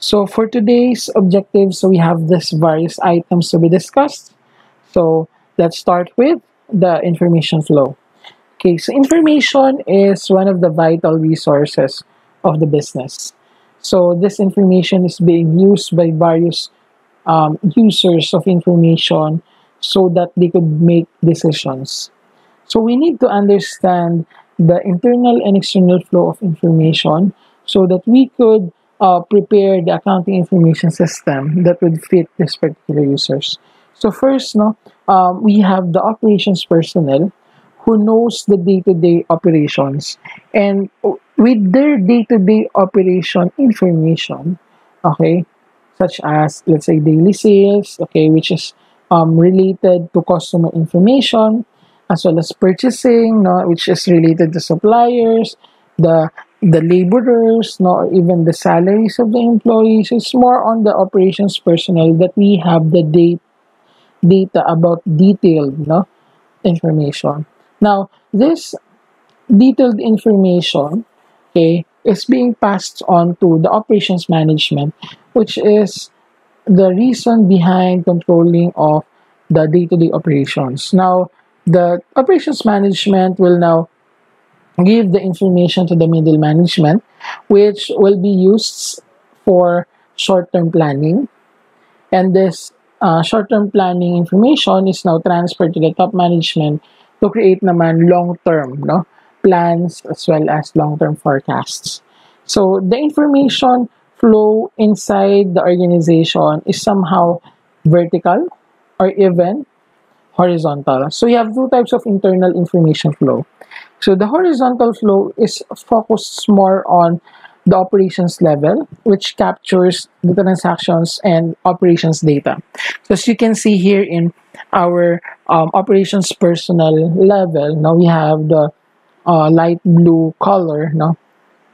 So for today's objectives, we have this various items to be discussed. So let's start with the information flow. Okay, so information is one of the vital resources of the business. So this information is being used by various users of information so that they could make decisions. So we need to understand the internal and external flow of information so that we could prepare the accounting information system that would fit this particular users. So first, no, we have the operations personnel who knows the day-to-day operations, and with their day-to-day operation information, okay, such as let's say daily sales, okay, which is related to customer information, as well as purchasing, no, which is related to suppliers, the the laborers, no, or even the salaries of the employees. It's more on the operations personnel that we have the data about detailed, no, information. Now, this detailed information, okay, is being passed on to the operations management, which is the reason behind controlling of the day-to-day operations. Now, the operations management will now give the information to the middle management, which will be used for short-term planning. And this short-term planning information is now transferred to the top management to create naman long-term, no, plans as well as long-term forecasts. So the information flow inside the organization is somehow vertical or even horizontal. So you have two types of internal information flow. So the horizontal flow is focused more on the operations level, which captures the transactions and operations data. So as you can see here in our operations personnel level, now we have the light blue color, no,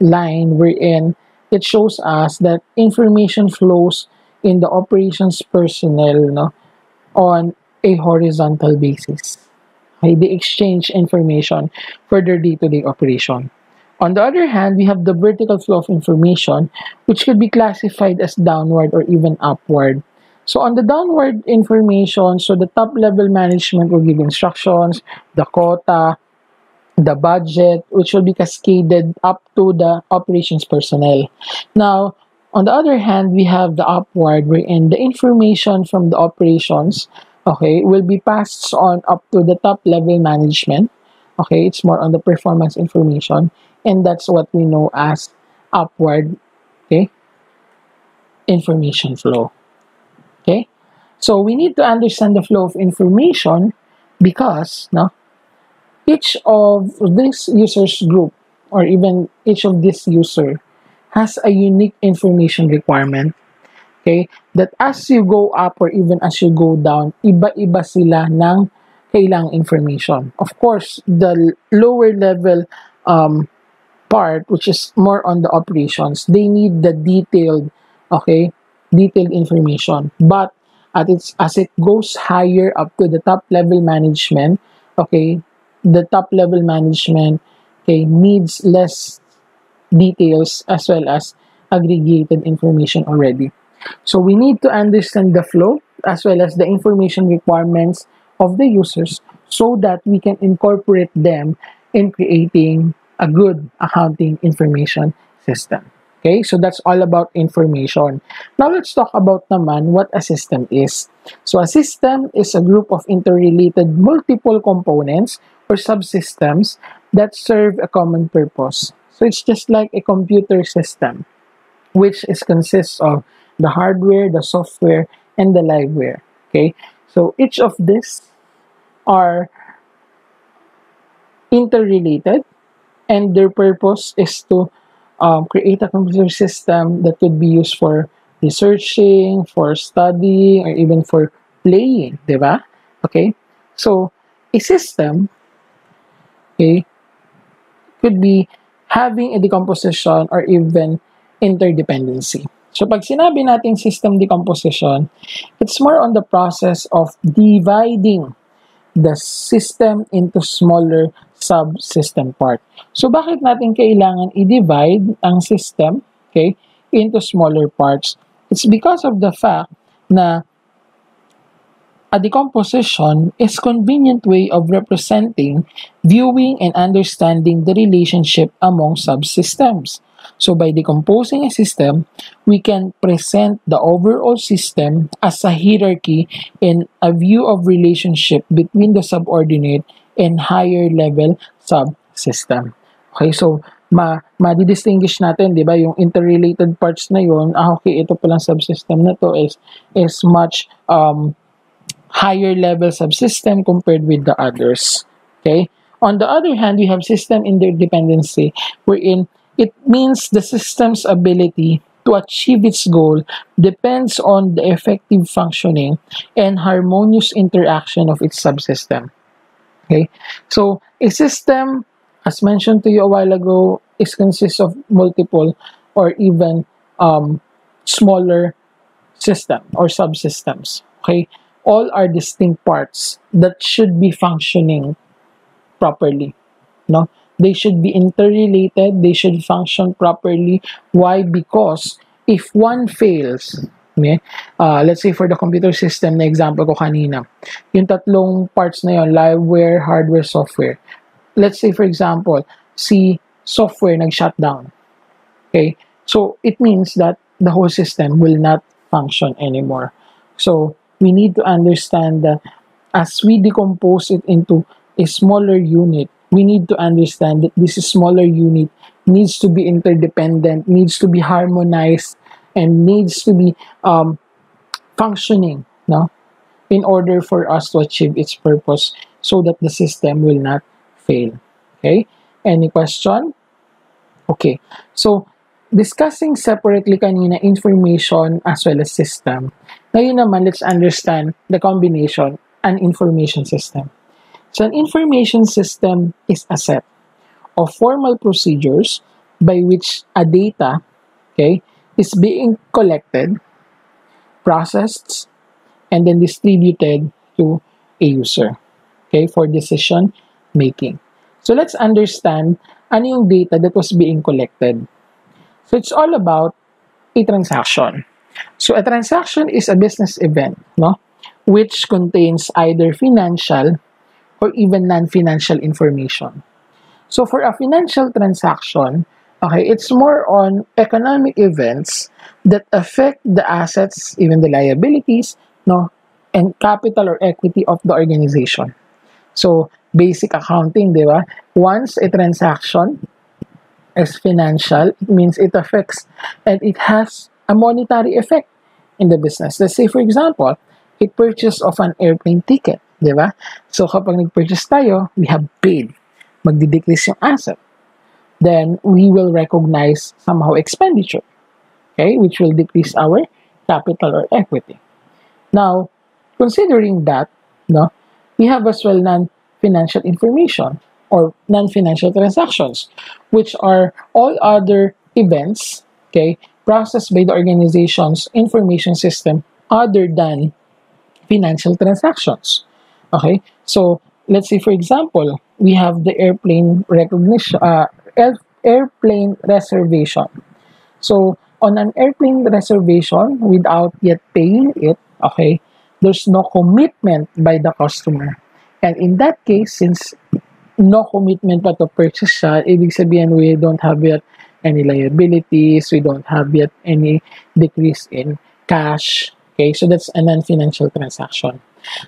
line wherein it shows us that information flows in the operations personnel, no, on a horizontal basis. Okay, they exchange information for their day-to-day operation. On the other hand, we have the vertical flow of information, which could be classified as downward or even upward. So on the downward information, so the top level management will give instructions, the quota, the budget, which will be cascaded up to the operations personnel. Now, on the other hand, we have the upward, wherein the information from the operations, okay, will be passed on up to the top level management. Okay, it's more on the performance information, and that's what we know as upward, okay, information flow. Okay, so we need to understand the flow of information because, no, each of this users group or even each of this user has a unique information requirement, okay, that as you go up or even as you go down, iba-iba sila ng kailangang information. Of course, the lower level part, which is more on the operations, they need the detailed, okay, detailed information. But as it goes higher up to the top level management, okay, the top level management, okay, needs less details as well as aggregated information already. So we need to understand the flow as well as the information requirements of the users so that we can incorporate them in creating a good accounting information system. Okay, so that's all about information. Now let's talk about naman what a system is. So a system is a group of interrelated multiple components or subsystems that serve a common purpose. So it's just like a computer system, which is consists of the hardware, the software, and the liveware. Okay, so each of these are interrelated, and their purpose is to create a computer system that could be used for researching, for studying, or even for playing, di ba? Okay, so a system, okay, could be having a decomposition or even interdependency. So pag sinabi natin system decomposition, it's more on the process of dividing the system into smaller subsystem part. So bakit natin kailangan i-divide ang system, okay, into smaller parts. It's because of the fact na a decomposition is convenient way of representing, viewing, and understanding the relationship among subsystems. So by decomposing a system, we can present the overall system as a hierarchy and a view of relationship between the subordinate and higher level subsystem. Okay, so ma-distinguish natin, 'di ba, yung interrelated parts na yon. Okay, ito palang subsystem na to is much higher level subsystem compared with the others. Okay? On the other hand, we have system interdependency, wherein it means the system's ability to achieve its goal depends on the effective functioning and harmonious interaction of its subsystem. Okay? So, a system, as mentioned to you a while ago, is consists of multiple or even smaller system or subsystems. Okay? All are distinct parts that should be functioning properly. No? They should be interrelated. They should function properly. Why? Because if one fails, okay, let's say for the computer system na example ko kanina, yung tatlong parts na yun, liveware, hardware, software. Let's say for example, si software nag-shutdown. Okay? So, it means that the whole system will not function anymore. So, we need to understand that as we decompose it into a smaller unit, we need to understand that this smaller unit needs to be interdependent, needs to be harmonized, and needs to be functioning, no? In order for us to achieve its purpose so that the system will not fail. Okay? Any question? Okay. So, discussing separately kanina information as well as system. Ngayon naman, let's understand the combination, an information system. So, an information system is a set of formal procedures by which a data, okay, is being collected, processed, and then distributed to a user, okay, for decision making. So, let's understand ano yung data that was being collected. So, it's all about a transaction. So, a transaction is a business event, no, which contains either financial or even non-financial information. So, for a financial transaction, okay, it's more on economic events that affect the assets, even the liabilities, no, and capital or equity of the organization. So, basic accounting, di ba? Once a transaction is financial, it means it affects and it has a monetary effect in the business. Let's say, for example, a purchase of an airplane ticket, di ba? So, kapag nag-purchase tayo, we have paid. Magdi-decrease yung asset. Then, we will recognize somehow expenditure, okay, which will decrease our capital or equity. Now, considering that, no, we have as well non-financial information or non-financial transactions, which are all other events, okay, processed by the organization's information system other than financial transactions. Okay, so let's say for example, we have the airplane recognition, airplane reservation. So on an airplane reservation, without yet paying it, okay, there's no commitment by the customer. And in that case, since no commitment pa to purchase siya, ibig sabihin we don't have yet any liabilities, we don't have yet any decrease in cash. Okay, so that's a non-financial transaction.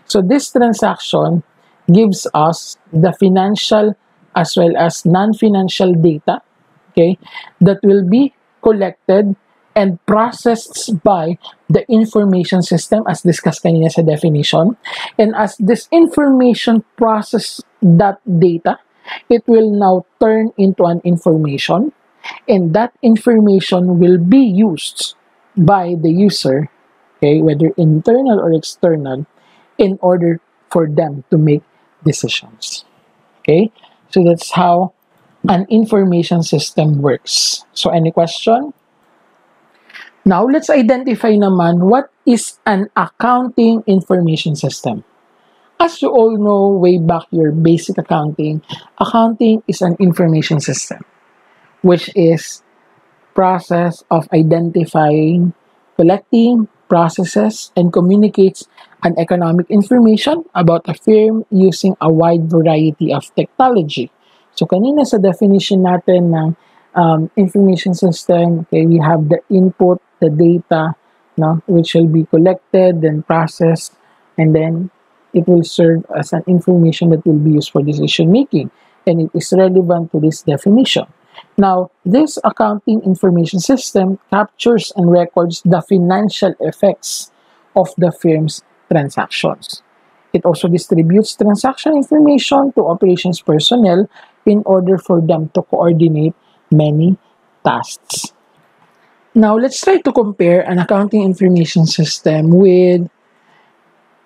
So this transaction gives us the financial as well as non-financial data, okay, that will be collected and processed by the information system as discussed kanina sa definition. And as this information process that data, it will now turn into an information, and that information will be used by the user, okay, whether internal or external, in order for them to make decisions. Okay, so that's how an information system works. So any question? Now, let's identify naman what is an accounting information system. As you all know, way back your basic accounting is an information system, which is process of identifying, collecting, processes, and communicates an economic information about a firm using a wide variety of technology. So kanina sa definition natin ng information system, okay, we have the input, the data, no, which will be collected, then processed, and then it will serve as an information that will be used for decision making, and it is relevant to this definition. Now, this accounting information system captures and records the financial effects of the firm's transactions. It also distributes transaction information to operations personnel in order for them to coordinate many tasks. Now, let's try to compare an accounting information system with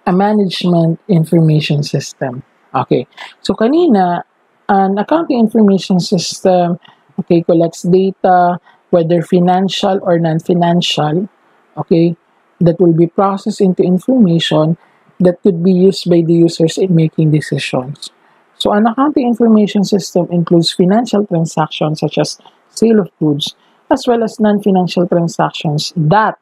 a management information system. Okay, so kanina, an accounting information system, okay, collects data, whether financial or non-financial, okay, that will be processed into information that could be used by the users in making decisions. So an accounting information system includes financial transactions such as sale of goods, as well as non-financial transactions that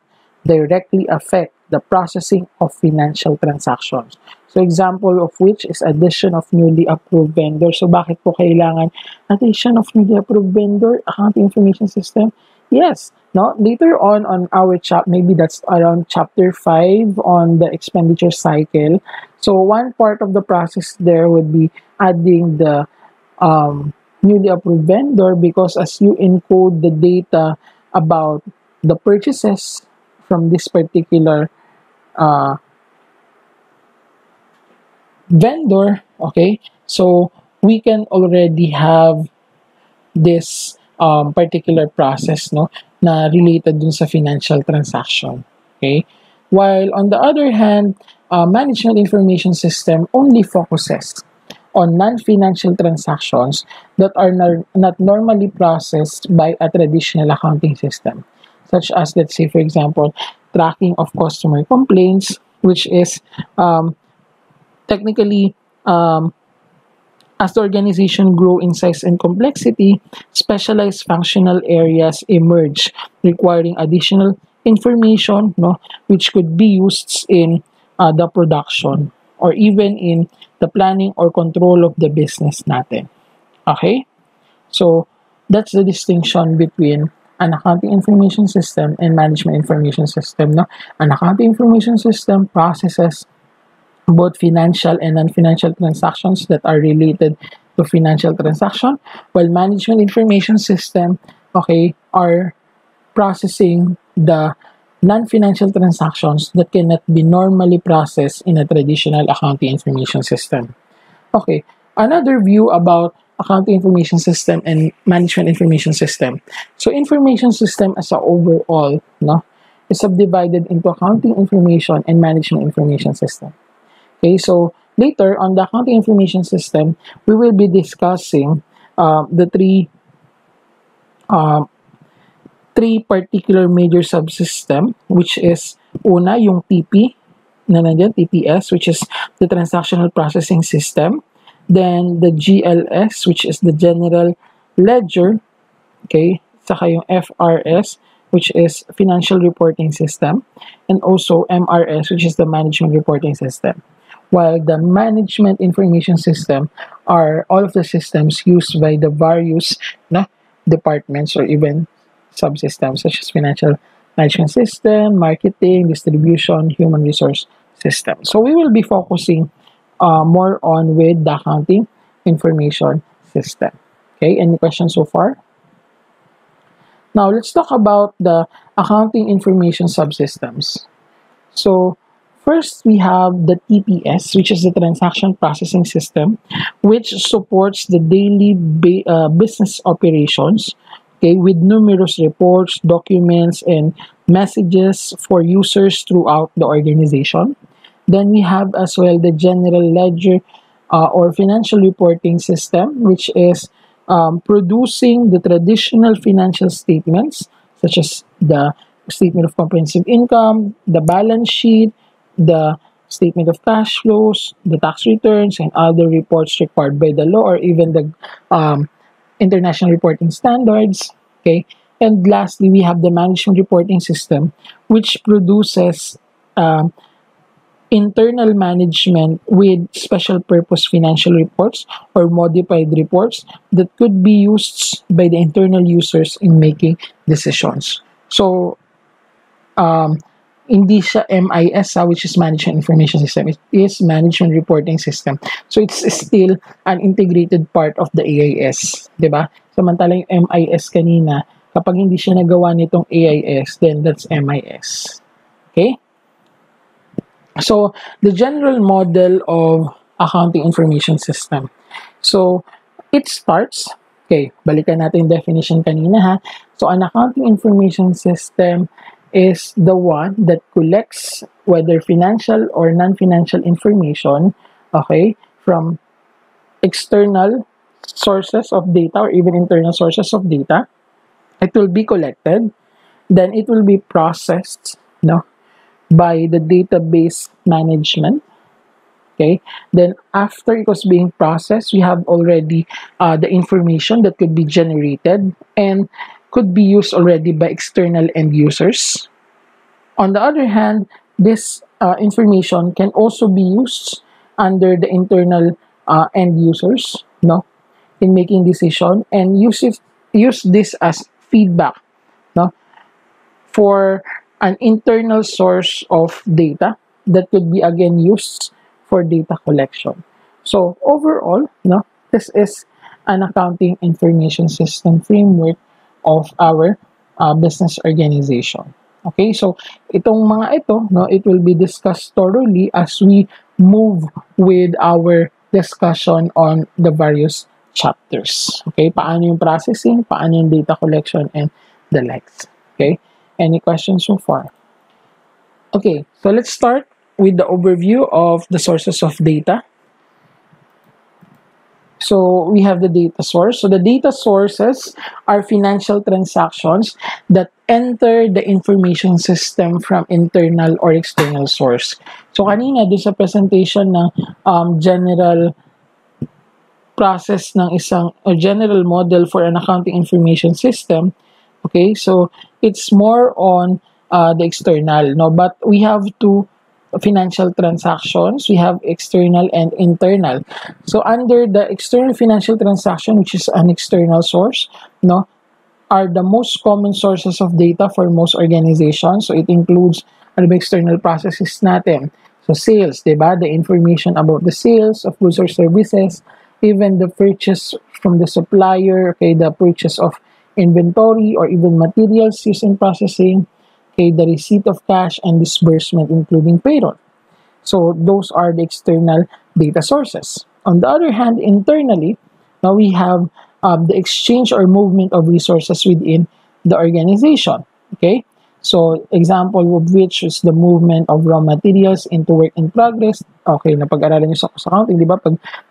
directly affect the processing of financial transactions. So example of which is addition of newly approved vendor. So bakit po kailangan addition of newly approved vendor accounting information system? Yes, no, later on our chat, maybe that's around chapter 5 on the expenditure cycle. So one part of the process there would be adding the newly approved vendor, because as you encode the data about the purchases from this particular vendor, okay, so we can already have this particular process, no, na related dun sa financial transaction, okay. While on the other hand, management information system only focuses on non-financial transactions that are not normally processed by a traditional accounting system, such as, let's say, for example, tracking of customer complaints, which is technically, as the organization grow in size and complexity, specialized functional areas emerge requiring additional information, no, which could be used in the production or even in the planning or control of the business natin. Okay? So, that's the distinction between an accounting information system and management information system. No? An accounting information system processes both financial and non-financial transactions that are related to financial transaction, while management information system, okay, are processing the non-financial transactions that cannot be normally processed in a traditional accounting information system. Okay, another view about accounting information system and management information system. So information system as a overall, no, is subdivided into accounting information and management information system. Okay, so later on the accounting information system, we will be discussing the three particular major subsystem, which is una yung TP na nandiyan, TPS, which is the transactional processing system. Then the GLS, which is the general ledger, okay, saka yung FRS, which is financial reporting system, and also MRS, which is the management reporting system. While the management information system are all of the systems used by the various departments or even subsystems such as financial management system, marketing, distribution, human resource system. So we will be focusing more on with the accounting information system. Okay, any questions so far? Now let's talk about the accounting information subsystems. So first, we have the TPS, which is the transaction processing system, which supports the daily business operations, okay, with numerous reports, documents, and messages for users throughout the organization. Then we have as well the general ledger or financial reporting system, which is producing the traditional financial statements, such as the statement of comprehensive income, the balance sheet, the statement of cash flows, the tax returns, and other reports required by the law or even the international reporting standards. Okay, And lastly, we have the management reporting system, which produces internal management with special purpose financial reports or modified reports that could be used by the internal users in making decisions. So, hindi siya MIS, which is Management Information System. It is Management Reporting System. So, it's still an integrated part of the AIS. Diba? Samantala yung MIS kanina, kapag hindi siya nagawa nitong AIS, then that's MIS. Okay? So, the general model of accounting information system. So, it starts, okay, balikan natin yung definition kanina ha. So, an accounting information system is the one that collects whether financial or non-financial information, okay, from external sources of data or even internal sources of data. It will be collected, then it will be processed, no, by the database management. Okay, then after it was being processed, we have already the information that could be generated and could be used already by external end users. On the other hand, this information can also be used under the internal end users, no, in making decision and use this as feedback, no, for an internal source of data that could be again used for data collection. So overall, no, this is an accounting information system framework of our business organization. Okay, so itong mga ito, no, it will be discussed thoroughly as we move with our discussion on the various chapters. Okay, paano yung processing, paano yung data collection, and the likes. Okay. Any questions so far? Okay, so let's start with the overview of the sources of data. So we have the data source. So the data sources are financial transactions that enter the information system from internal or external source. So kanina doon sa presentation ng general process ng isang general model for an accounting information system, okay, so it's more on the external, no, but we have two financial transactions. We have external and internal. So under the external financial transaction, which is an external source, no, are the most common sources of data for most organizations. So it includes ano ba external processes natin. So sales, diba? The information about the sales of goods or services, even the purchase from the supplier, okay, the purchase of inventory or even materials used in processing, okay, the receipt of cash and disbursement including payroll. So those are the external data sources. On the other hand, internally, now we have the exchange or movement of resources within the organization. Okay, so example of which is the movement of raw materials into work in progress. Okay, napag-aralan nyo sa accounting, di ba?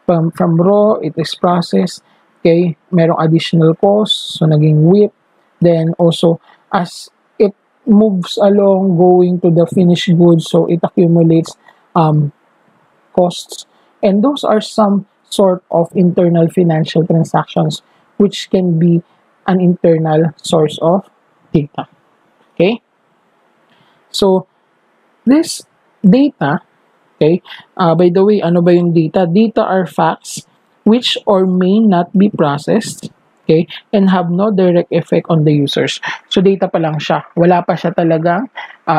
From raw, it is processed. Okay, merong additional cost, so naging WIP. Then also, as it moves along, going to the finished goods, so it accumulates costs. And those are some sort of internal financial transactions which can be an internal source of data. Okay? So, this data, okay, by the way, ano ba yung data? Data are facts which or may not be processed, okay, and have no direct effect on the users. So, data pa lang siya. Wala pa siya talagang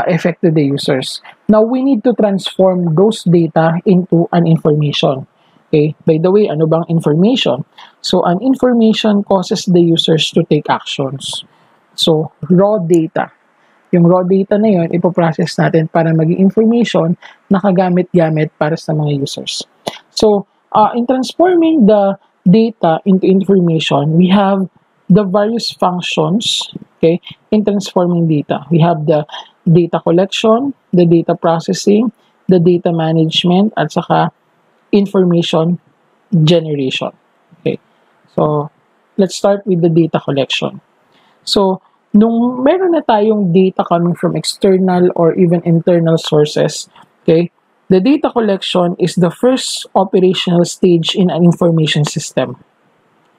effect to the users. Now, we need to transform those data into an information. Okay, by the way, ano bang information? So, an information causes the users to take actions. So, raw data. Yung raw data na yun, ipoprocess natin para maging information na kagamit-gamit para sa mga users. So, in transforming the data into information, we have the various functions, okay, in transforming data. We have the data collection, the data processing, the data management, at saka information generation. Okay, so let's start with the data collection. So, nung meron na tayong data coming from external or even internal sources, okay, the data collection is the first operational stage in an information system.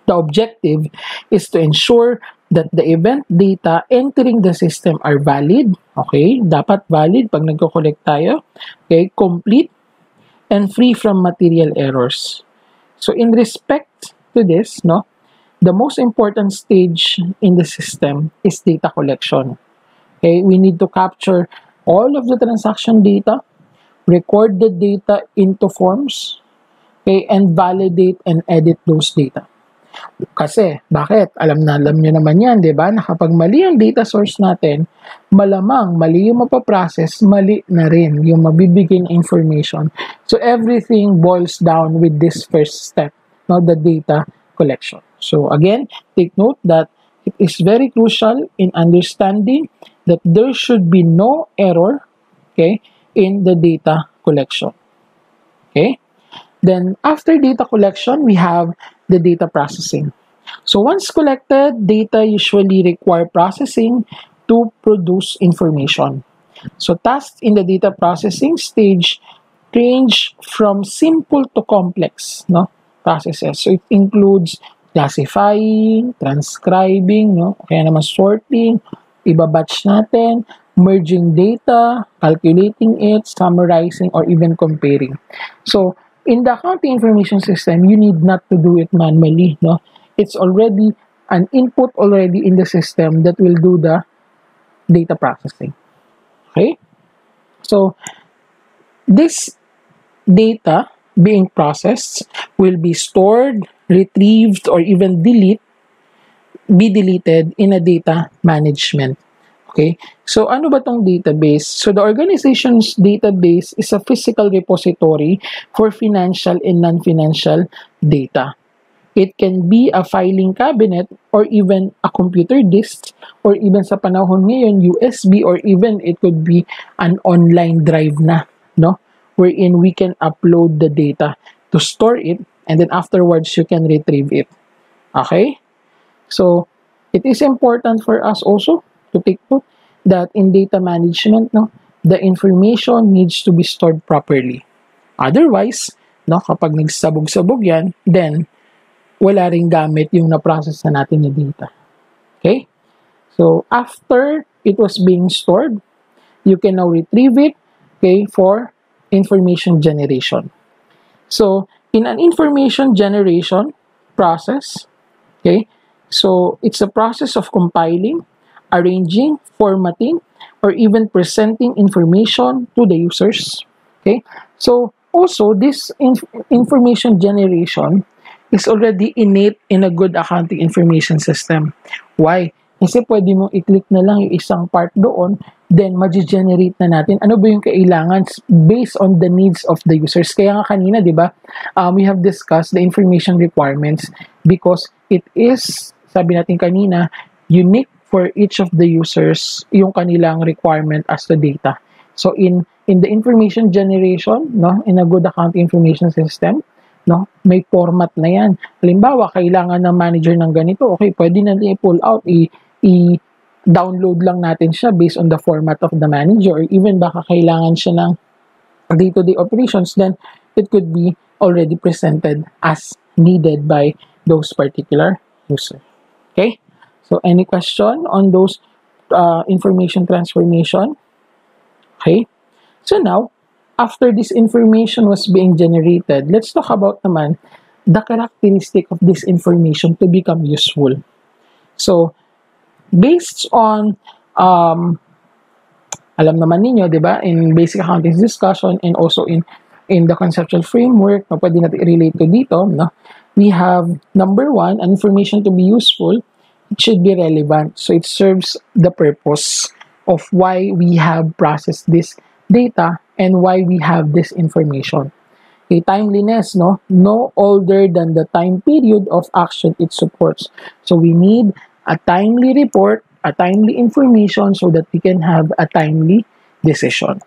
The objective is to ensure that the event data entering the system are valid. Okay, dapat valid pag nagko-collect tayo. Okay, complete and free from material errors. So in respect to this, no, the most important stage in the system is data collection. Okay, we need to capture all of the transaction data, record the data into forms, okay, and validate and edit those data. Kasi, bakit? Alam nyo naman yan, di ba? Na kapag mali ang data source natin, malamang mali yung mapaprocess, mali na rin yung mabibigay information. So, everything boils down with this first step, no, the data collection. So, again, take note that it is very crucial in understanding that there should be no error, okay, in the data collection. Okay? Then, after data collection, we have the data processing. So, once collected, data usually require processing to produce information. So, tasks in the data processing stage range from simple to complex, no, processes. So, it includes classifying, transcribing, no, kaya naman sorting, ibabatch natin, merging data, calculating it, summarizing, or even comparing. So, in the accounting information system, you need not to do it manually, no? It's already an input already in the system that will do the data processing. Okay? So, this data being processed will be stored, retrieved, or even be deleted in a data management. Okay? So, ano ba tong database? So, the organization's database is a physical repository for financial and non-financial data. It can be a filing cabinet or even a computer disk or even sa panahon ngayon, USB, or even it could be an online drive na, no? Wherein we can upload the data to store it and then afterwards you can retrieve it. Okay? So, it is important for us also to take note that in data management, no, the information needs to be stored properly. Otherwise, no, kapag nagsabog-sabog yan, then wala ring gamit yung na-process na natin na data. Okay? So, after it was being stored, you can now retrieve it, okay, for information generation. So, in an information generation process, okay, so it's a process of compiling, arranging, formatting, or even presenting information to the users. Okay? So, also, this information generation is already innate in a good accounting information system. Why? Kasi pwede mo i-click na lang yung isang part doon, then ma-generate na natin ano ba yung kailangan based on the needs of the users. Kaya nga kanina, di ba, we have discussed the information requirements because it is, sabi natin kanina, unique for each of the users yung kanilang requirement as to data. So in the information generation, no, in a good accounting information system, no, may format na yan. Halimbawa, kailangan ng manager ng ganito, okay, pwede natin i-pull out, i-download lang natin siya based on the format of the manager, or even baka kailangan siya ng day-to-day operations, then it could be already presented as needed by those particular users. Okay? So, any question on those information transformation? Okay? So now, after this information was being generated, let's talk about naman the characteristic of this information to become useful. So, based on, alam naman ninyo, di ba, in basic accounting discussion and also in the conceptual framework, na pwede natin i-relate to dito, no? We have, number one, an information to be useful, it should be relevant. So, it serves the purpose of why we have processed this data and why we have this information. Okay, timeliness, no older than the time period of action it supports. So we need a timely report, a timely information so that we can have a timely decision.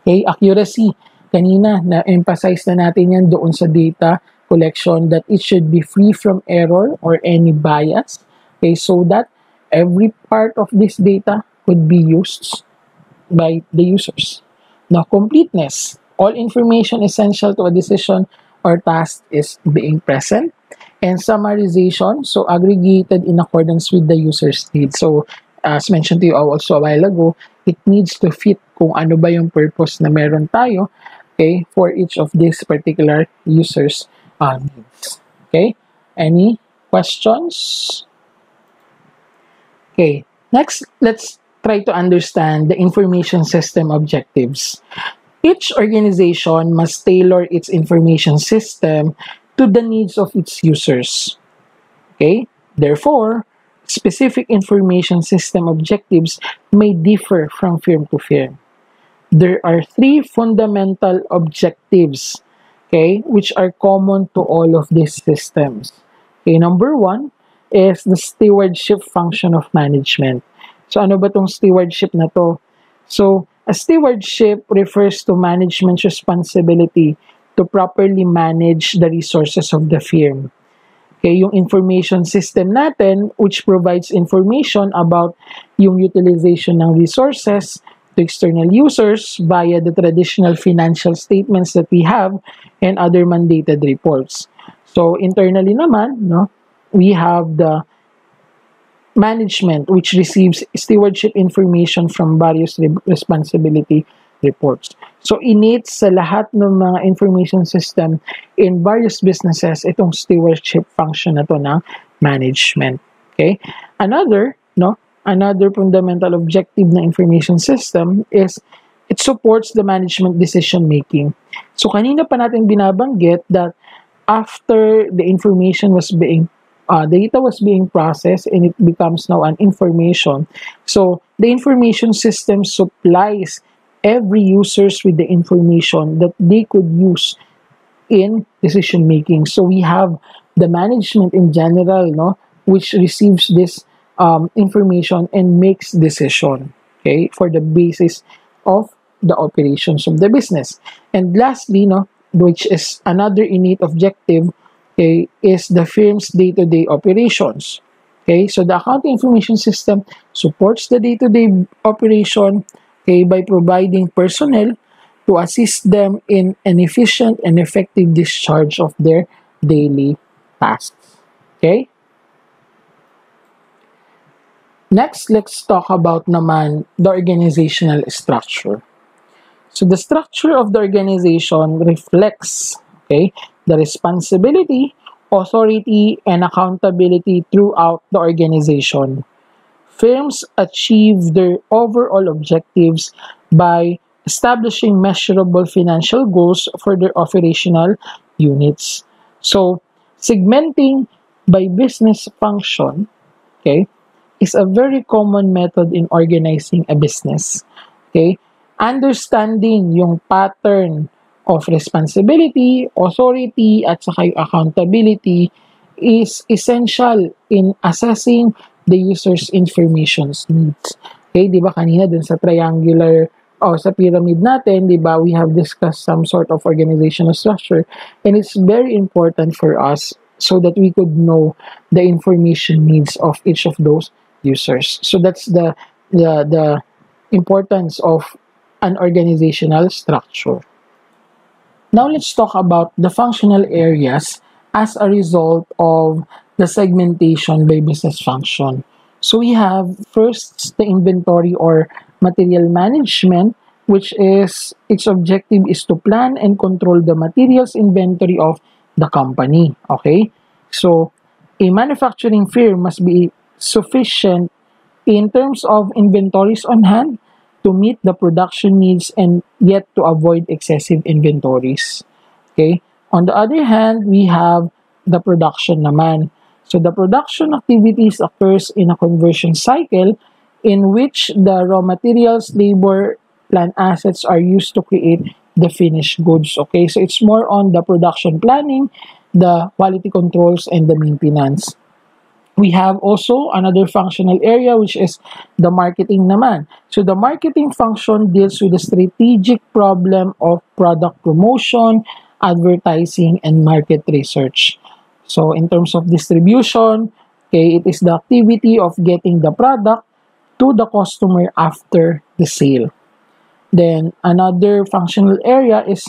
Okay, accuracy. Kanina, na-emphasize na natin yan doon sa data collection that it should be free from error or any bias. Okay, so that every part of this data could be used by the users. Now, completeness. All information essential to a decision or task is being present. And summarization, so aggregated in accordance with the user's needs. So, as mentioned to you also a while ago, it needs to fit kung ano ba yung purpose na meron tayo, okay, for each of these particular users' needs. Okay? Any questions? Okay. Next, let's try to understand the information system objectives. Each organization must tailor its information system to the needs of its users. Okay? Therefore, specific information system objectives may differ from firm to firm. There are three fundamental objectives, okay, which are common to all of these systems. Okay, number one is the stewardship function of management. So ano ba tong stewardship na to? So, a stewardship refers to management's responsibility to properly manage the resources of the firm. Okay, yung information system natin, which provides information about yung utilization ng resources to external users via the traditional financial statements that we have and other mandated reports. So, internally naman, no, we have the management, which receives stewardship information from various responsibility reports. So, innate sa lahat ng mga information system in various businesses, itong stewardship function na to ng management. Okay? Another fundamental objective ng information system is it supports the management decision making. So, kanina pa natin binabanggit that after the information was being data was being processed and it becomes now an information. So, the information system supplies every users with the information that they could use in decision making. So, we have the management in general, no, which receives this information and makes decision, okay, for the basis of the operations of the business. And lastly, no, which is another innate objective, okay, is the firm's day-to-day operations. Okay, so the accounting information system supports the day-to-day operation, okay, by providing personnel to assist them in an efficient and effective discharge of their daily tasks. Okay? Next, let's talk about naman the organizational structure. So the structure of the organization reflects, okay, the responsibility, authority, and accountability throughout the organization. Firms achieve their overall objectives by establishing measurable financial goals for their operational units. So, segmenting by business function, okay, is a very common method in organizing a business. Okay? Understanding yung pattern of responsibility, authority, at saka yung accountability is essential in assessing the user's information needs. Okay, di ba kanina dun sa triangular o sa pyramid natin, di ba, we have discussed some sort of organizational structure, and it's very important for us so that we could know the information needs of each of those users. So that's the importance of an organizational structure. Now let's talk about the functional areas as a result of the segmentation by business function. So we have first the inventory or material management, which is its objective is to plan and control the materials inventory of the company. Okay? So a manufacturing firm must be sufficient in terms of inventories on hand to meet the production needs and yet to avoid excessive inventories. Okay? On the other hand, we have the production naman. So the production activities occurs in a conversion cycle in which the raw materials, labor, plant assets are used to create the finished goods. Okay? So it's more on the production planning, the quality controls, and the maintenance. We have also another functional area, which is the marketing naman. So the marketing function deals with the strategic problem of product promotion, advertising, and market research. So in terms of distribution, okay, it is the activity of getting the product to the customer after the sale. Then another functional area is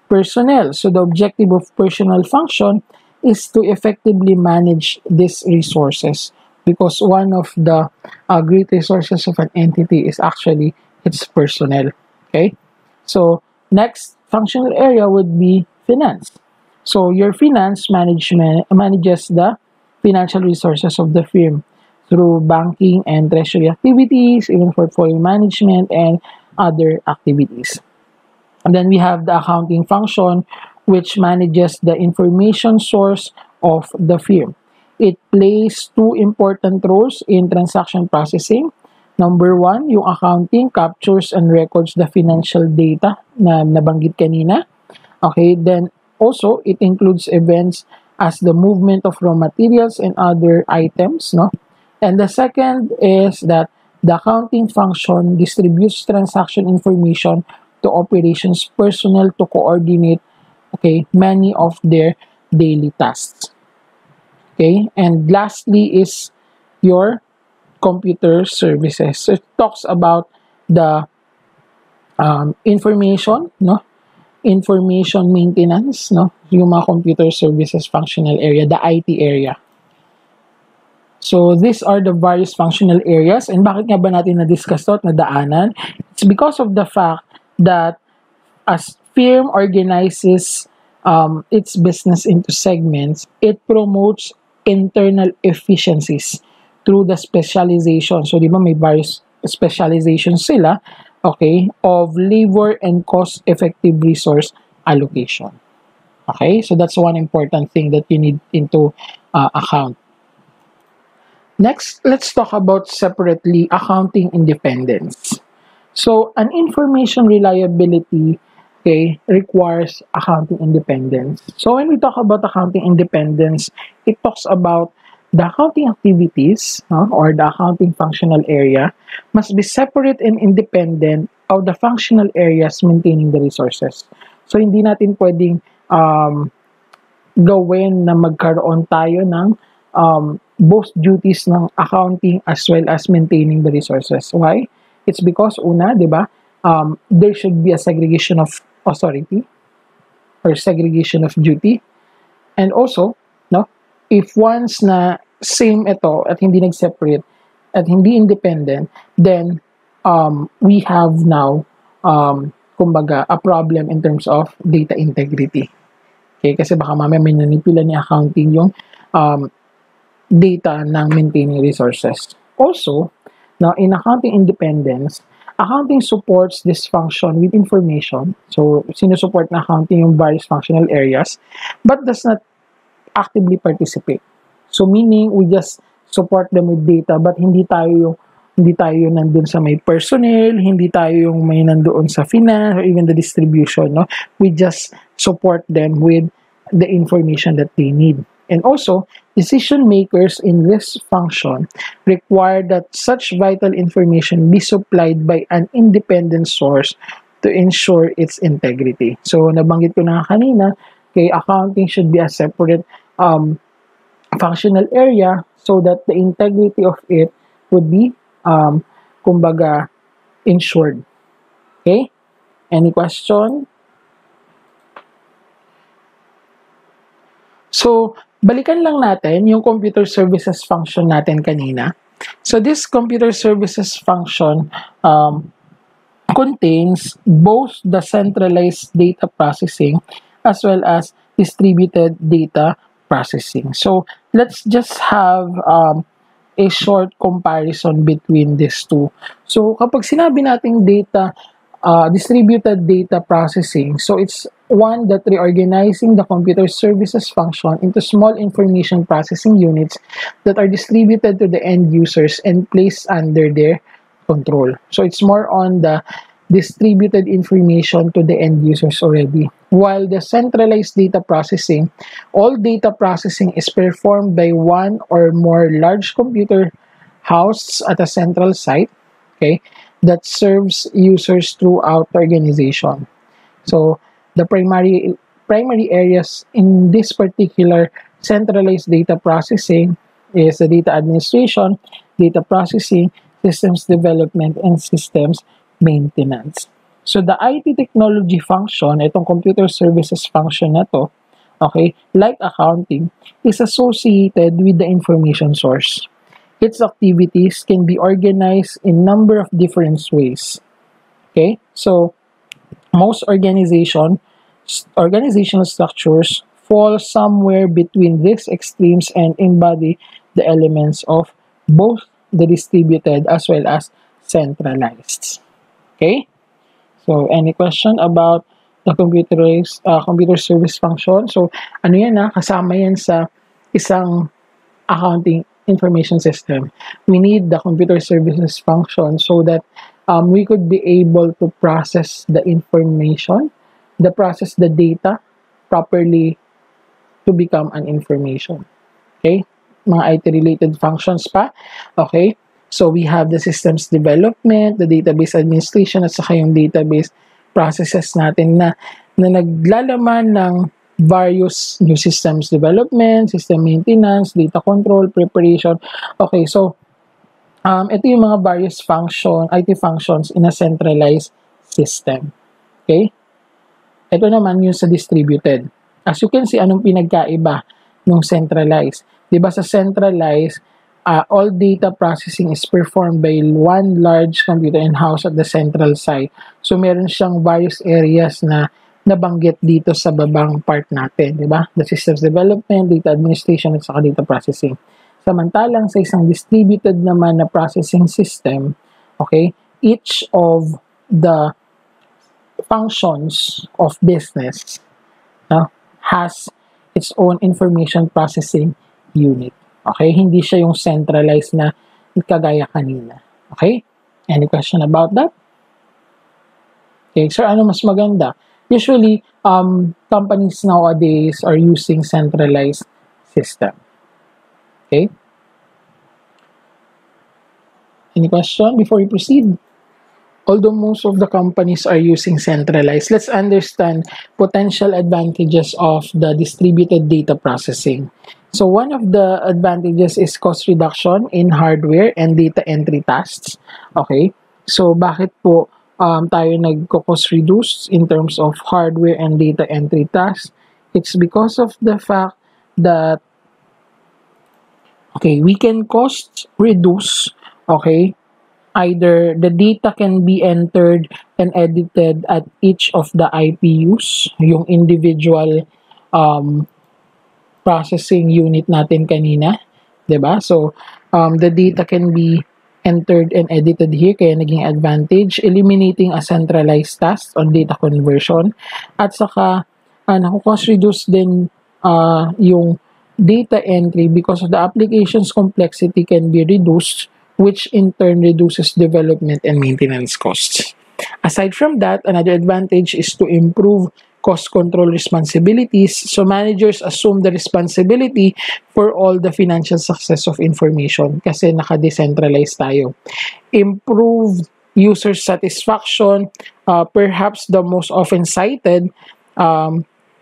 personnel. So the objective of personnel function is to effectively manage these resources, because one of the great resources of an entity is actually its personnel. Okay, so next functional area would be finance. So your finance management manages the financial resources of the firm through banking and treasury activities, even portfolio management and other activities. And then we have the accounting function, which manages the information source of the firm. It plays two important roles in transaction processing. Number one, yung accounting captures and records the financial data na nabanggit kanina. Okay, then also it includes events as the movement of raw materials and other items, no? And the second is that the accounting function distributes transaction information to operations personnel to coordinate, okay, many of their daily tasks. Okay, and lastly is your computer services. So it talks about the information, no? Information maintenance, no? Yung mga computer services functional area, the IT area. So these are the various functional areas. And bakit nga ba natin na-discuss ito at nadaanan? It's because of the fact that as firm organizes its business into segments, it promotes internal efficiencies through the specialization. So, di ba may various specializations sila, okay, of labor and cost-effective resource allocation. Okay, so that's one important thing that you need into account. Next, let's talk about separately accounting independence. So, an information reliability, okay, requires accounting independence. So, when we talk about accounting independence, it talks about the accounting activities or the accounting functional area must be separate and independent of the functional areas maintaining the resources. So, hindi natin pwedeng gawin na magkaroon tayo ng both duties ng accounting as well as maintaining the resources. Why? It's because, una, di ba, there should be a segregation of authority or segregation of duty. And also, no, if once na same ito at hindi nag-separate at hindi independent, then we have now, kumbaga, a problem in terms of data integrity. Okay, kasi baka mamaya may nanipila ni accounting yung data ng maintaining resources. Also, now in accounting independence, accounting supports this function with information. So, sinusupport na accounting yung various functional areas, but does not actively participate. So, meaning, we just support them with data, but hindi tayo nandun sa may personnel, hindi tayo yung may nandoon sa finance, or even the distribution, no? We just support them with the information that they need. And also, decision makers in this function require that such vital information be supplied by an independent source to ensure its integrity. So, nabanggit ko na kanina, okay, accounting should be a separate functional area so that the integrity of it would be, kumbaga, ensured. Okay? Any question? So, balikan lang natin yung computer services function natin kanina. So, this computer services function contains both the centralized data processing as well as distributed data processing. So, let's just have a short comparison between these two. So, kapag sinabi nating data, distributed data processing, so it's one that reorganizing the computer services function into small information processing units that are distributed to the end users and placed under their control. So it's more on the distributed information to the end users already. While the centralized data processing, all data processing is performed by one or more large computer housed at a central site, okay, that serves users throughout the organization. So the primary areas in this particular centralized data processing is the data administration, data processing, systems development, and systems maintenance. So the IT technology function, itong computer services function na to, okay, like accounting, is associated with the information source. Its activities can be organized in number of different ways. Okay, so most organizational structures fall somewhere between these extremes and embody the elements of both the distributed as well as centralized. Okay? So, any question about the computer service function? So, ano yan kasama yan sa isang accounting information system. We need the computer services function so that we could be able to process the information, process the data properly to become an information. Okay? Mga IT-related functions pa. Okay? So, we have the systems development, the database administration, at saka yung database processes natin na naglalaman ng various new systems development, system maintenance, data control, preparation. Okay, so, ito yung mga various IT functions in a centralized system. Okay? Ito naman yung sa distributed. As you can see, anong pinagkaiba ng centralized? Diba sa centralized, all data processing is performed by one large computer in-house at the central site. So, meron siyang various areas na nabanggit dito sa babang part natin, di ba? The systems development, data administration, at saka data processing. Samantalang sa isang distributed naman na processing system, okay, each of the functions of business has its own information processing unit. Okay? Hindi siya yung centralized na kagaya kanina. Okay? Any question about that? Okay, sir, ano mas maganda? Usually, companies nowadays are using centralized system. Okay? Any question before we proceed? Although most of the companies are using centralized, let's understand potential advantages of the distributed data processing. So one of the advantages is cost reduction in hardware and data entry tasks. Okay? So bakit po tayo nagko-cost reduce in terms of hardware and data entry tasks? It's because of the fact that we can cost reduce, either the data can be entered and edited at each of the IPUs, yung individual processing unit natin kanina, 'di ba? So, the data can be entered and edited here, kaya naging advantage, eliminating a centralized task on data conversion, at saka, cost reduce din yung data entry because of the application's complexity can be reduced, which in turn reduces development and maintenance costs. Aside from that, another advantage is to improve cost control responsibilities. So managers assume the responsibility for all the financial success of information kasi naka-decentralize tayo. Improved user satisfaction, perhaps the most often cited,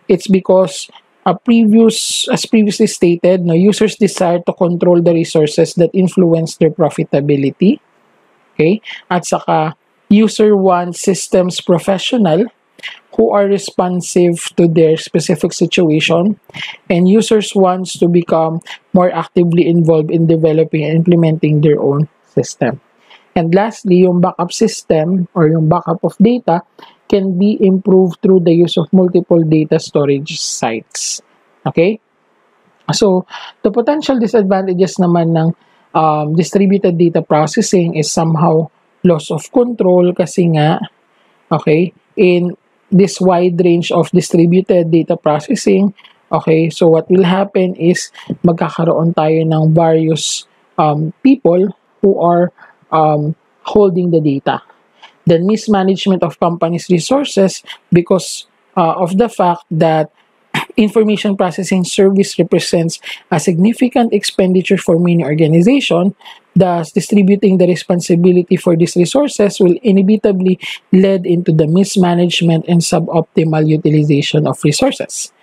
it's because as previously stated, users desire to control the resources that influence their profitability. Okay? At saka, user wants systems professional who are responsive to their specific situation, and users wants to become more actively involved in developing and implementing their own system. And lastly, yung backup system or yung backup of data can be improved through the use of multiple data storage sites. Okay? So, the potential disadvantages naman ng distributed data processing is somehow loss of control kasi nga, in this wide range of distributed data processing, so what will happen is magkakaroon tayo ng various people who are holding the data. Then mismanagement of companies' resources because of the fact that information processing service represents a significant expenditure for many organizations. Thus, distributing the responsibility for these resources will inevitably lead into the mismanagement and suboptimal utilization of resources.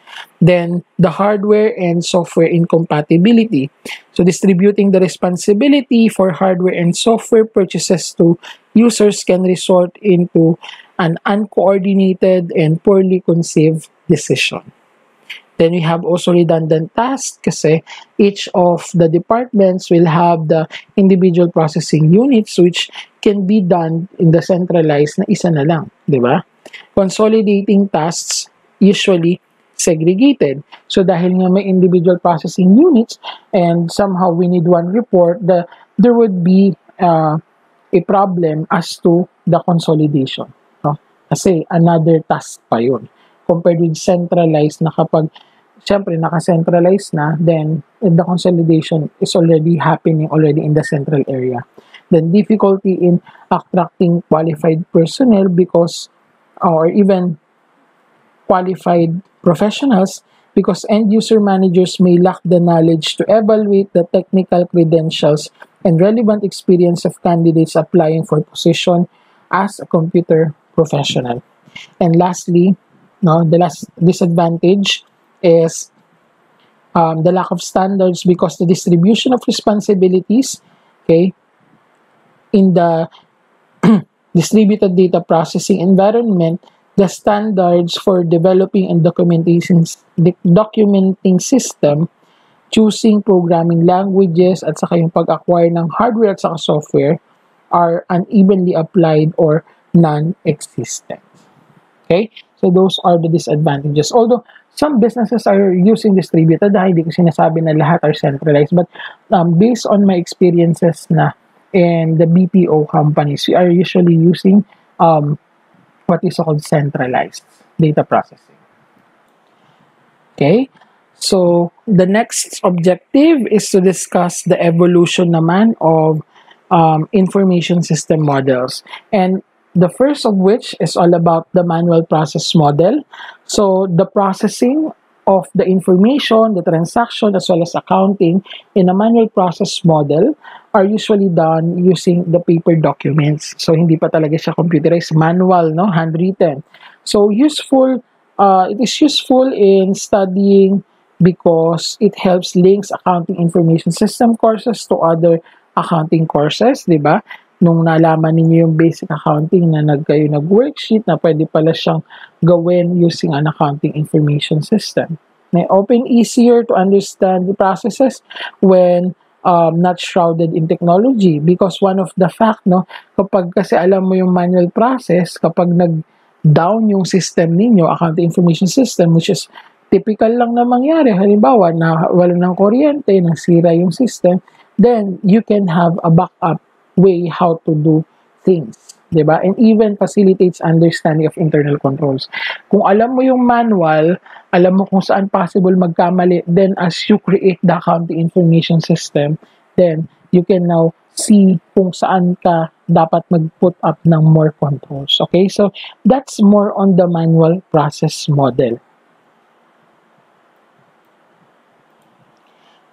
Then, the hardware and software incompatibility. So, distributing the responsibility for hardware and software purchases to users can result into an uncoordinated and poorly conceived decision. Then we have also redundant tasks kasi each of the departments will have the individual processing units which can be done in the centralized na isa na lang, di ba? Consolidating tasks usually segregated. So dahil nga may individual processing units and somehow we need one report, there would be a problem as to the consolidation. No? Kasi another task pa yun. Compared with centralized na kapag syempre naka-centralized na, then the consolidation is already happening already in the central area. Then difficulty in attracting qualified personnel because or even qualified professionals because end-user managers may lack the knowledge to evaluate the technical credentials and relevant experience of candidates applying for position as a computer professional. And lastly, no, the last disadvantage is the lack of standards because the distribution of responsibilities, okay, in the distributed data processing environment, the standards for developing and documenting system, choosing programming languages, at saka yung pag-acquire ng hardware at saka software are unevenly applied or non-existent. Okay? So those are the disadvantages. Although some businesses are using distributed, hindi ko sinasabi na lahat are centralized, but based on my experiences na in the BPO companies, we are usually using what is called centralized data processing. Okay? So the next objective is to discuss the evolution naman of information system models. And the first of which is all about the manual process model. So the processing of the information, the transaction, as well as accounting in a manual process model are usually done using the paper documents. So hindi pa talaga siya computerized, manual, no, handwritten. So useful, it is useful in studying because it helps links accounting information system courses to other accounting courses, di ba? Nung nalaman ninyo yung basic accounting na kayo nag-worksheet na pwede pala siyang gawin using an accounting information system. May open easier to understand the processes when not shrouded in technology because one of the fact, no, kapag kasi alam mo yung manual process, kapag nag-down yung system ninyo, accounting information system, which is typical lang na mangyari, halimbawa na wala ng kuryente, nasira yung system, then you can have a backup way how to do things, diba? And even facilitates understanding of internal controls. Kung alam mo yung manual, alam mo kung saan possible magkamali, then as you create the accounting information system, then you can now see kung saan ka dapat mag-put up ng more controls. Okay? So, that's more on the manual process model.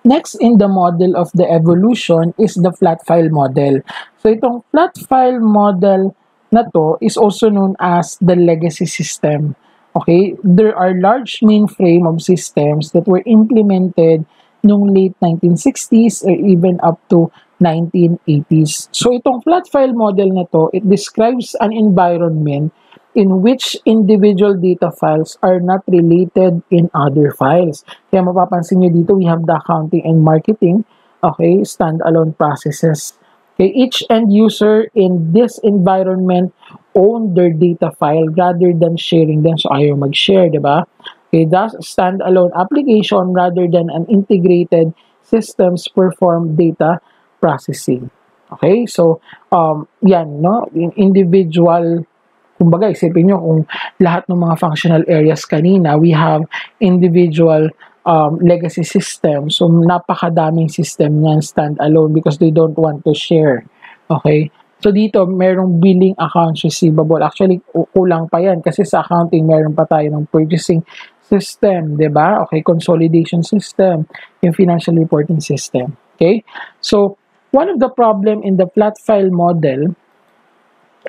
Next in the model of the evolution is the flat file model. So itong flat file model na to is also known as the legacy system. Okay? There are large mainframe of systems that were implemented noong late 1960s or even up to 1980s. So itong flat file model na to, it describes an environment in which individual data files are not related in other files. Kaya mapapansin nyo dito, we have the accounting and marketing, okay, standalone processes. Okay, each end user in this environment own their data file rather than sharing them. So ayaw mag-share, di ba? Okay, thus standalone application rather than an integrated systems perform data processing. Okay, so yan, no, individual. Kumbaga, isipin nyo kung lahat ng mga functional areas kanina, we have individual legacy system. So, napakadaming system niyan stand-alone because they don't want to share. Okay? So, dito, merong billing accounts receivable. Actually, kulang pa yan kasi sa accounting, meron pa tayo ng purchasing system, di ba? Okay, consolidation system, yung financial reporting system. Okay? So, one of the problem in the flat file model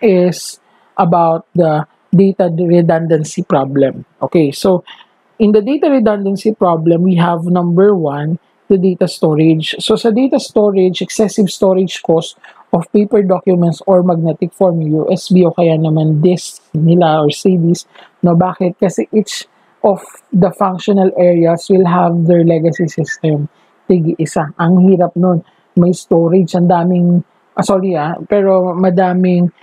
is about the data redundancy problem. Okay, so in the data redundancy problem, we have number one, the data storage. So sa data storage, excessive storage cost of paper documents or magnetic form, USB o kaya naman disk nila or CDs. No, bakit? Kasi each of the functional areas will have their legacy system. Tigi-isa. Ang hirap nun. May storage, ang daming, pero madaming,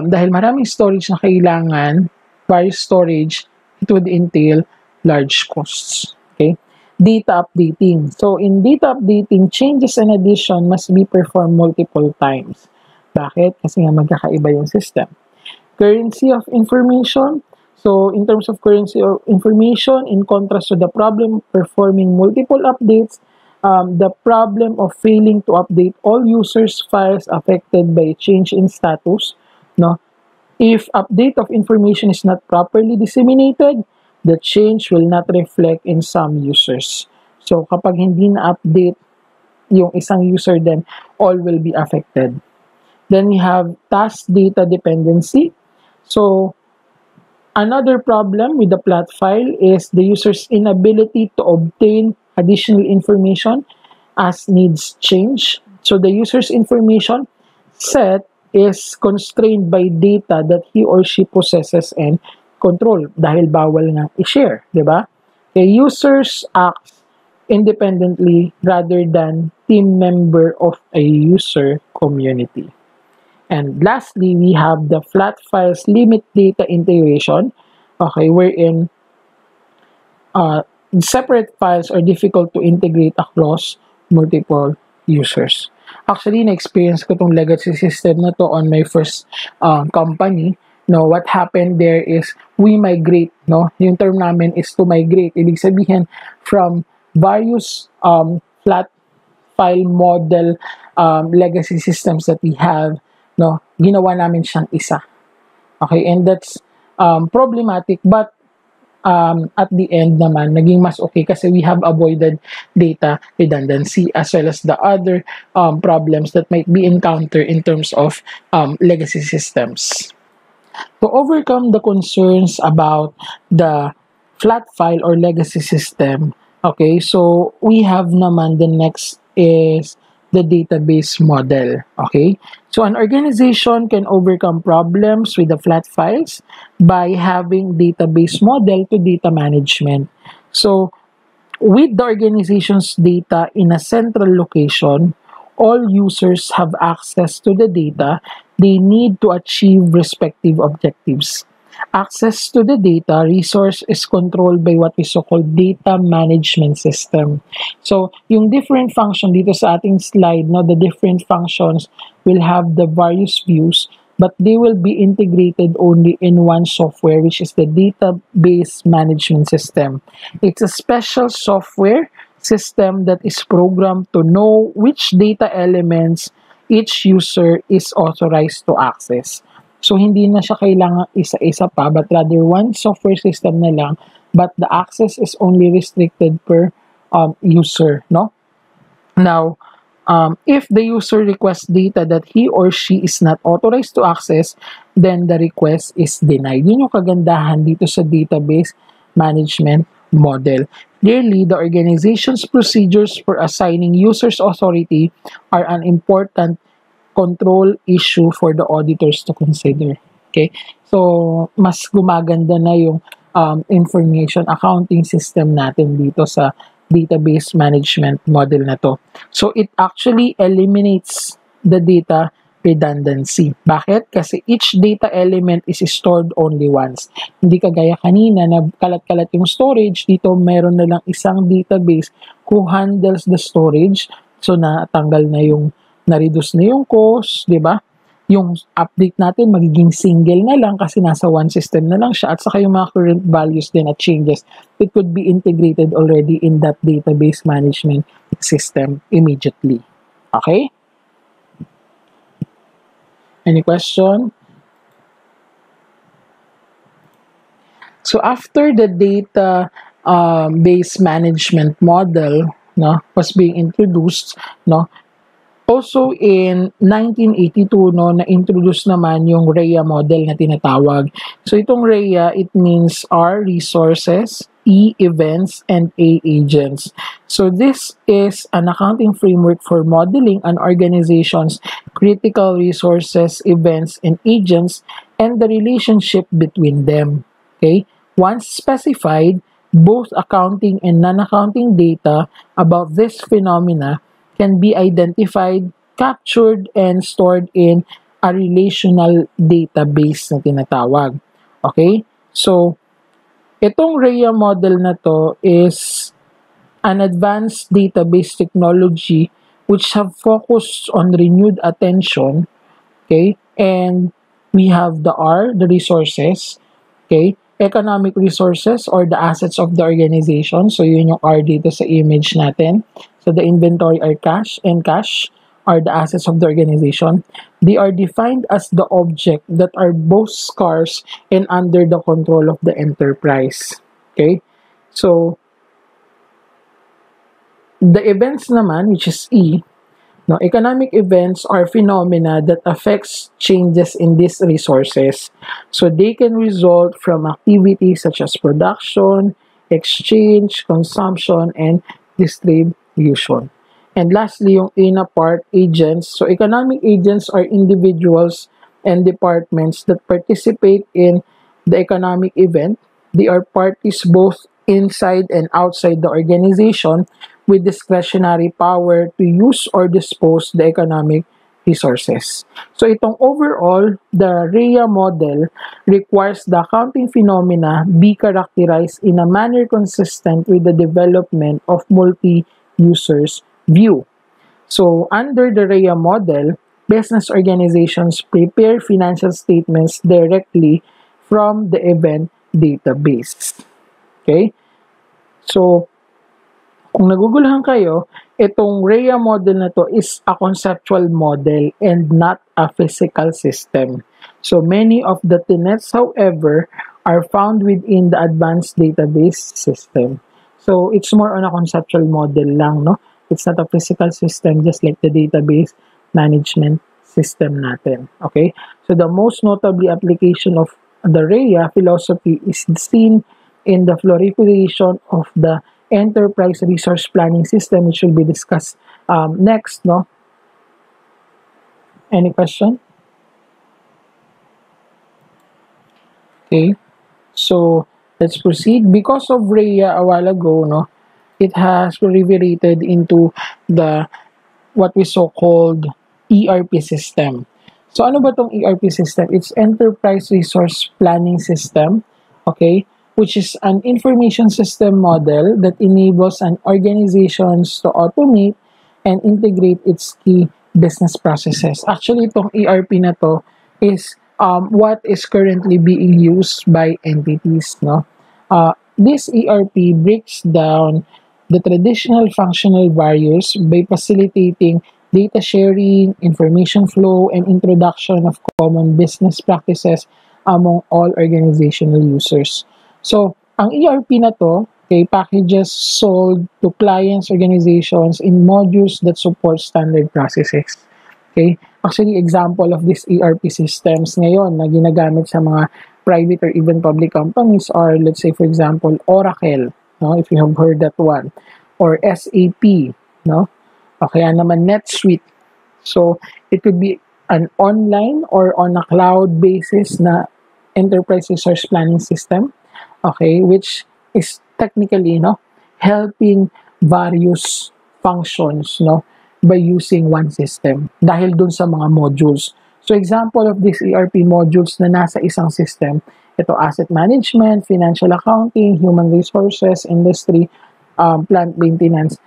dahil maraming storage na kailangan, various storage, it would entail large costs. Okay? Data updating. So, in data updating, changes and addition must be performed multiple times. Bakit? Kasi nga magkakaiba yung system. Currency of information. So, in terms of currency of information, in contrast to the problem performing multiple updates, the problem of failing to update all users' files affected by a change in status, no? If update of information is not properly disseminated, the change will not reflect in some users. So, kapag hindi na-update yung isang user, then all will be affected. Then we have task data dependency. So, another problem with the flat file is the user's inability to obtain additional information as needs change. So, the user's information set is constrained by data that he or she possesses and control dahil bawal nga i-share, di ba? Okay, users act independently rather than team member of a user community. And lastly, we have the flat files limit data integration, okay, wherein separate files are difficult to integrate across multiple users. Actually, na-experience ko tong legacy system na to on my first company. No, what happened there is we migrate, no? Yung term namin is to migrate. Ibig sabihin, from various flat file model legacy systems that we have, no, ginawa namin siyang isa. Okay, and that's problematic, but at the end naman, naging mas okay kasi we have avoided data redundancy as well as the other problems that might be encountered in terms of legacy systems. To overcome the concerns about the flat file or legacy system, okay, so we have naman the next is the database model, okay? So an organization can overcome problems with the flat files by having database model to data management. So with the organization's data in a central location, all users have access to the data they need to achieve respective objectives. Access to the data resource is controlled by what we so-called data management system. So, yung different function dito sa ating slide, no, the different functions will have the various views, but they will be integrated only in one software, which is the database management system. It's a special software system that is programmed to know which data elements each user is authorized to access. So, hindi na siya kailangan isa-isa pa, but rather one software system na lang, but the access is only restricted per user, no? Now, if the user requests data that he or she is not authorized to access, then the request is denied. Yun yung kagandahan dito sa database management model. Clearly, the organization's procedures for assigning users authority are an important control issue for the auditors to consider. Okay? So, mas gumaganda na yung information accounting system natin dito sa database management model na to. So, it actually eliminates the data redundancy. Bakit? Kasi each data element is stored only once. Hindi kagaya kanina na kalat-kalat yung storage, dito meron na lang isang database who handles the storage. So, natanggal na yung na-reduce na yung cost, di ba? Yung update natin magiging single na lang kasi nasa one system na lang siya at saka yung mga current values din at changes, it could be integrated already in that database management system immediately. Okay? Any question? So after the data base management model, no, was being introduced, no, also in 1982, no, na-introduce naman yung RHEA model na tinatawag. So itong RHEA, it means R, resources, E, events, and A, agents. So this is an accounting framework for modeling an organization's critical resources, events, and agents, and the relationship between them. Okay? Once specified, both accounting and non-accounting data about this phenomena can be identified, captured, and stored in a relational database na tinatawag. Okay? So, itong RHEA model na to is an advanced database technology which have focused on renewed attention, okay? And we have the R, the resources, okay? Economic resources or the assets of the organization. So, yun yung R dito sa image natin. So, the inventory are cash and cash are the assets of the organization. They are defined as the object that are both scarce and under the control of the enterprise. Okay? So, the events naman, which is E, no, economic events are phenomena that affects changes in these resources. So they can result from activities such as production, exchange, consumption, and distribution. And lastly, yung A na part, agents. So economic agents are individuals and departments that participate in the economic event. They are parties both inside and outside the organization with discretionary power to use or dispose the economic resources. So itong overall, the RHEA model requires the accounting phenomena be characterized in a manner consistent with the development of multi-users view. So under the RHEA model, business organizations prepare financial statements directly from the event database. Okay? So, kung naguguluhan kayo, itong RHEA model na to is a conceptual model and not a physical system. So many of the tenets, however, are found within the advanced database system. So it's more on a conceptual model lang, no? It's not a physical system just like the database management system natin. Okay? So the most notably application of the RHEA philosophy is seen in the proliferation of the enterprise resource planning system, which will be discussed next, no? Any question? Okay, so let's proceed. Because of RHEA a while ago, no, it has proliferated into the what we so-called ERP system. So ano ba tong ERP system? It's Enterprise Resource Planning System, okay? Which is an information system model that enables an organizations to automate and integrate its key business processes. Actually, itong ERP na to is what is currently being used by entities, no? This ERP breaks down the traditional functional barriers by facilitating data sharing, information flow, and introduction of common business practices among all organizational users. So, ang ERP na to, okay, packages sold to clients, organizations in modules that support standard processes. Okay? Actually, example of these ERP systems ngayon na ginagamit sa mga private or even public companies are, let's say, for example, Oracle, no? If you have heard that one. Or SAP, no? O kaya naman NetSuite. So, it could be an online or on a cloud basis na enterprise resource planning system. Okay, which is technically, no, helping various functions, no, by using one system dahil dun sa mga modules. So example of these ERP modules na nasa isang system, ito asset management, financial accounting, human resources, industry, plant maintenance,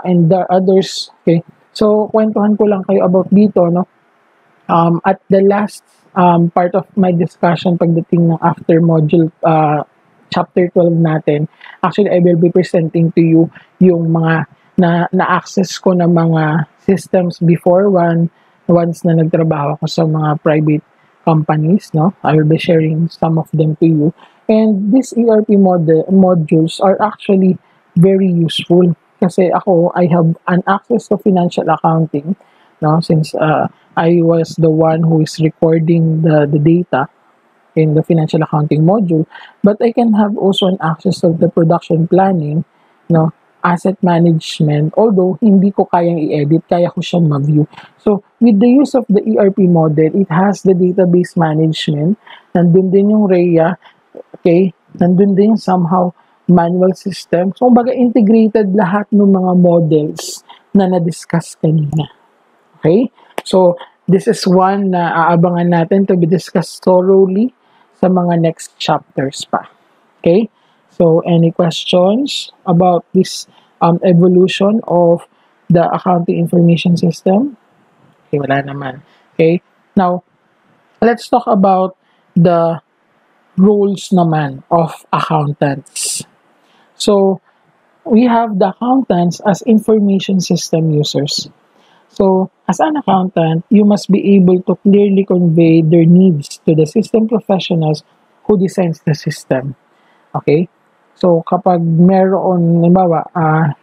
and the others. Okay, so kwentuhan ko lang kayo about dito, no. At the last part of my discussion pagdating ng after module chapter 12 natin, actually I will be presenting to you yung mga na-access ko na mga systems before once na nagtrabaho ako sa mga private companies, no? I will be sharing some of them to you. And these ERP modules are actually very useful kasi ako, I have an access to financial accounting, no? Since I was the one who is recording the data in the financial accounting module, but I can have also an access of the production planning, no, asset management, although hindi ko kayang i-edit, kaya ko siyang ma-view. So, with the use of the ERP model, it has the database management, nandun din yung RHEA, okay, nandun din somehow manual system. So, kumbaga integrated lahat ng mga models na na-discuss kanina. Okay? So, this is one na aabangan natin to be discussed thoroughly sa mga next chapters pa. Okay? So, any questions about this evolution of the accounting information system? Okay, wala naman. Okay? Now, let's talk about the roles naman of accountants. So, we have the accountants as information system users. So, as an accountant, you must be able to clearly convey their needs to the system professionals who designs the system. Okay? So, kapag meron, halimbawa,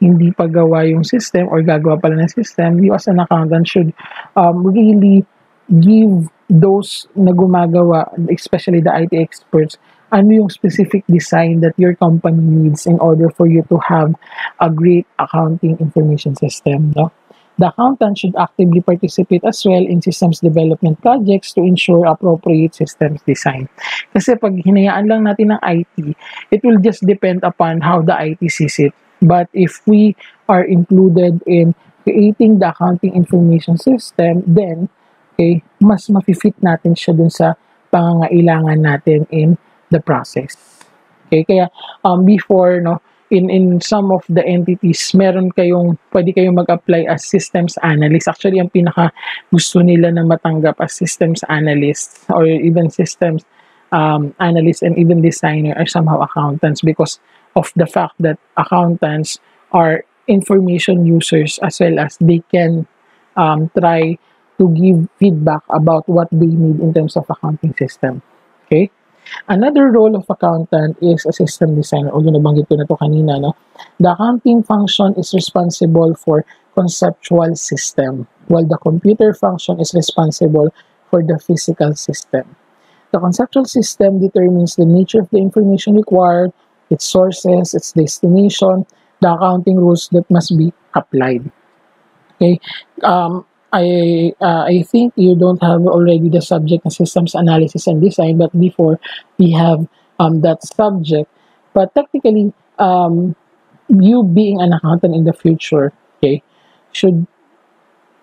hindi pa gawa yung system or gagawa pala ng system, you as an accountant should really give those na gumagawa, especially the IT experts, ano yung specific design that your company needs in order for you to have a great accounting information system. No? The accountant should actively participate as well in systems development projects to ensure appropriate systems design. Kasi pag hinayaan lang natin ng IT, it will just depend upon how the IT sees it. But if we are included in creating the accounting information system, then okay, mas mafi-fit natin siya dun sa pangangailangan natin in the process. Okay, kaya before, no, in some of the entities, pwede kayong mag-apply as systems analyst. Actually, ang pinaka gusto nila na matanggap as systems analyst or even systems analyst and even designer are somehow accountants because of the fact that accountants are information users as well as they can try to give feedback about what they need in terms of accounting system. Okay? Another role of accountant is a system designer. Although nabanggit ko na to kanina, no? The accounting function is responsible for conceptual system, while the computer function is responsible for the physical system. The conceptual system determines the nature of the information required, its sources, its destination, the accounting rules that must be applied. Okay? I think you don't have already the subject of systems analysis and design, but before we have that subject. But technically, you being an accountant in the future, okay, should,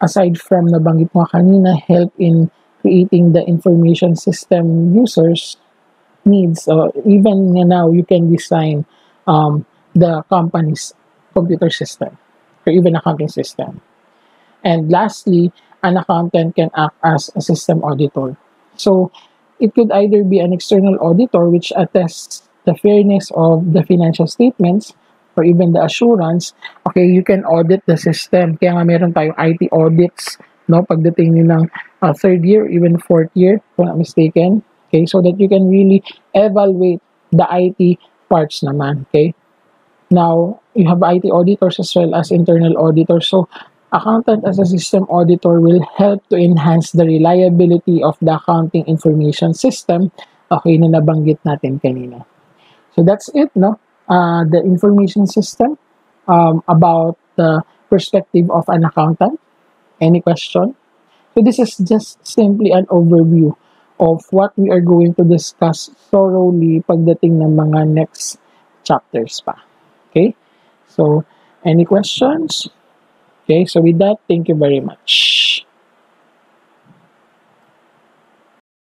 aside from nabanggit mo kanina, help in creating the information system users needs, or even now you can design the company's computer system or even accounting system. And lastly, an accountant can act as a system auditor. So it could either be an external auditor which attests the fairness of the financial statements or even the assurance. Okay, you can audit the system. Kaya nga meron tayong IT audits, no, pagdating nyo ng third year, even fourth year, kung not mistaken. Okay, so that you can really evaluate the IT parts naman. Okay, now you have IT auditors as well as internal auditors. So accountant as a system auditor will help to enhance the reliability of the accounting information system, okay, na nabanggit natin kanina. So that's it, no? The information system about the perspective of an accountant. Any question? So this is just simply an overview of what we are going to discuss thoroughly pagdating ng mga next chapters pa. Okay? So, any questions? Okay, so with that, thank you very much.